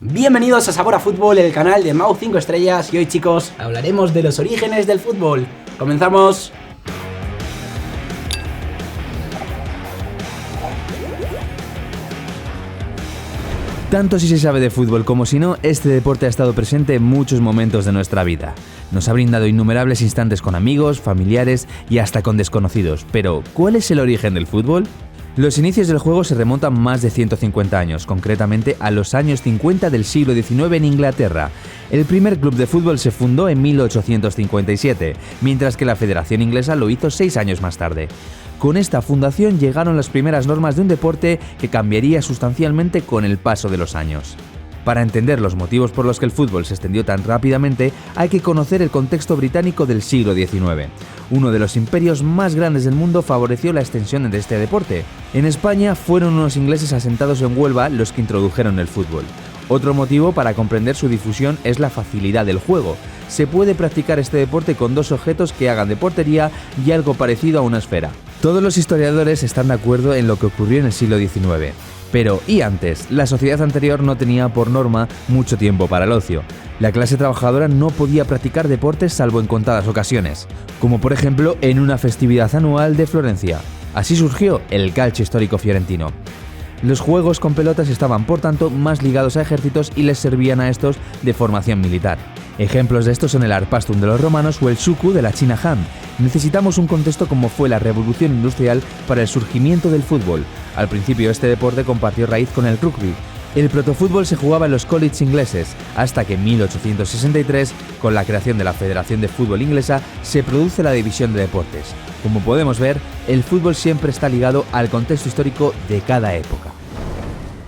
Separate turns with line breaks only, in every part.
Bienvenidos a Sabor a Fútbol, el canal de Mau 5 estrellas, y hoy, chicos, hablaremos de los orígenes del fútbol. ¡Comenzamos!
Tanto si se sabe de fútbol como si no, este deporte ha estado presente en muchos momentos de nuestra vida. Nos ha brindado innumerables instantes con amigos, familiares y hasta con desconocidos. Pero, ¿cuál es el origen del fútbol? Los inicios del juego se remontan más de 150 años, concretamente a los años 50 del siglo XIX en Inglaterra. El primer club de fútbol se fundó en 1857, mientras que la Federación Inglesa lo hizo 6 años más tarde. Con esta fundación llegaron las primeras normas de un deporte que cambiaría sustancialmente con el paso de los años. Para entender los motivos por los que el fútbol se extendió tan rápidamente, hay que conocer el contexto británico del siglo XIX. Uno de los imperios más grandes del mundo favoreció la extensión de este deporte. En España fueron unos ingleses asentados en Huelva los que introdujeron el fútbol. Otro motivo para comprender su difusión es la facilidad del juego. Se puede practicar este deporte con dos objetos que hagan de portería y algo parecido a una esfera. Todos los historiadores están de acuerdo en lo que ocurrió en el siglo XIX. Pero, ¿y antes? La sociedad anterior no tenía por norma mucho tiempo para el ocio. La clase trabajadora no podía practicar deportes salvo en contadas ocasiones, como por ejemplo en una festividad anual de Florencia. Así surgió el calcio histórico fiorentino. Los juegos con pelotas estaban, por tanto, más ligados a ejércitos y les servían a estos de formación militar. Ejemplos de estos son el arpastum de los romanos o el shuku de la China Han. Necesitamos un contexto como fue la revolución industrial para el surgimiento del fútbol. Al principio este deporte compartió raíz con el rugby. El protofútbol se jugaba en los colleges ingleses, hasta que en 1863, con la creación de la Federación de Fútbol Inglesa, se produce la división de deportes. Como podemos ver, el fútbol siempre está ligado al contexto histórico de cada época.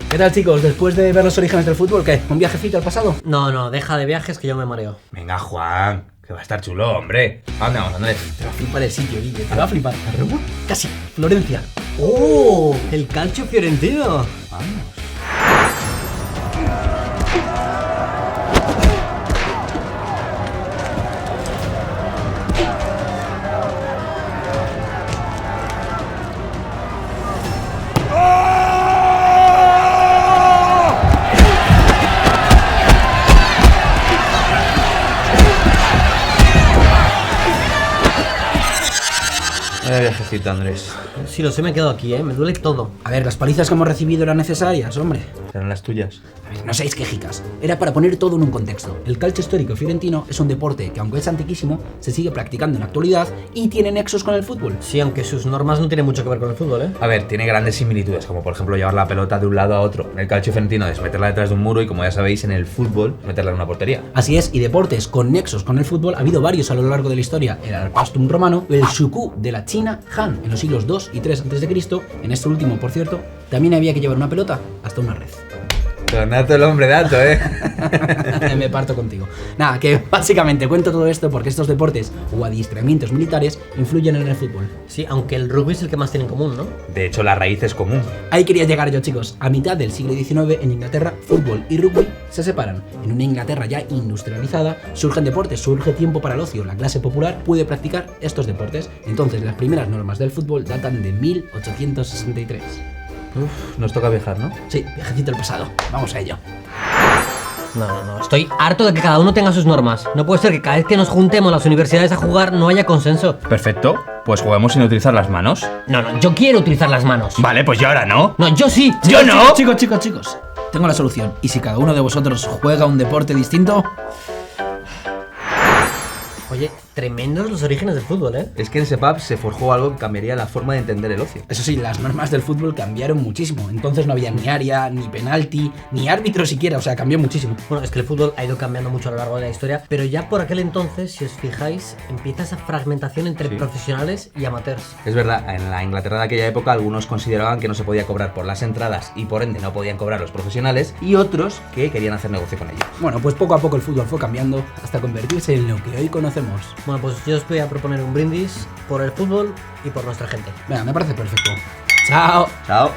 ¿Qué tal, chicos? Después de ver los orígenes del fútbol, ¿qué? ¿Un viajecito al pasado?
No, deja de viajes que yo me mareo.
Venga, Juan, que va a estar chulo, hombre. ¿A dónde vamos, Andrés?
Te va a flipar el sitio, Guille. Te va a flipar.
¿Roma?
Casi. Florencia.
¡Oh! El calcio fiorentino.
Vamos.
Vaya viajecito, Andrés.
Sí, lo sé, me he quedado aquí, me duele todo.
A ver, las palizas que hemos recibido eran necesarias, hombre.
¿Serán las tuyas?
A ver, no seáis quejicas. Era para poner todo en un contexto. El calcio histórico fiorentino es un deporte que, aunque es antiquísimo, se sigue practicando en la actualidad y tiene nexos con el fútbol.
Sí, aunque sus normas no tienen mucho que ver con el fútbol, ¿eh?
A ver, tiene grandes similitudes, como por ejemplo llevar la pelota de un lado a otro. En el calcio fiorentino es meterla detrás de un muro y, como ya sabéis, en el fútbol meterla en una portería.
Así es, y deportes con nexos con el fútbol ha habido varios a lo largo de la historia. El arpastum romano, el shuku de la China Han en los siglos II y III a.C. En este último, por cierto, también había que llevar una pelota hasta una red.
Donato el hombre dato,
Me parto contigo. Nada, que básicamente cuento todo esto porque estos deportes o adiestramientos militares influyen en el fútbol.
Sí, aunque el rugby es el que más tiene en común, ¿no?
De hecho, la raíz es común.
Ahí quería llegar yo, chicos. A mitad del siglo XIX, en Inglaterra, fútbol y rugby se separan. En una Inglaterra ya industrializada, surgen deportes, surge tiempo para el ocio. La clase popular puede practicar estos deportes. Entonces, las primeras normas del fútbol datan de 1863.
Nos toca viajar, ¿no?
Sí, viajecito al pasado. Vamos a ello.
No. Estoy harto de que cada uno tenga sus normas. No puede ser que cada vez que nos juntemos las universidades a jugar no haya consenso.
Perfecto. Pues juguemos sin utilizar las manos.
No, yo quiero utilizar las manos.
Vale, pues yo ahora no.
No, yo sí.
¡Yo no!
Chicos. Tengo la solución. ¿Y si cada uno de vosotros juega un deporte distinto?
Oye, tremendos los orígenes del fútbol, ¿eh?
Es que en ese pub se forjó algo que cambiaría la forma de entender el ocio.
Eso sí, las normas del fútbol cambiaron muchísimo. Entonces no había ni área, ni penalti, ni árbitro siquiera. O sea, cambió muchísimo.
Bueno, es que el fútbol ha ido cambiando mucho a lo largo de la historia, pero ya por aquel entonces, si os fijáis, empieza esa fragmentación entre profesionales y amateurs.
Es verdad, en la Inglaterra de aquella época algunos consideraban que no se podía cobrar por las entradas y por ende no podían cobrar los profesionales, y otros que querían hacer negocio con ellos.
Bueno, pues poco a poco el fútbol fue cambiando hasta convertirse en lo que hoy conocemos.
Bueno, pues yo os voy a proponer un brindis por el fútbol y por nuestra gente.
Venga, me parece perfecto. ¡Chao!
Chao.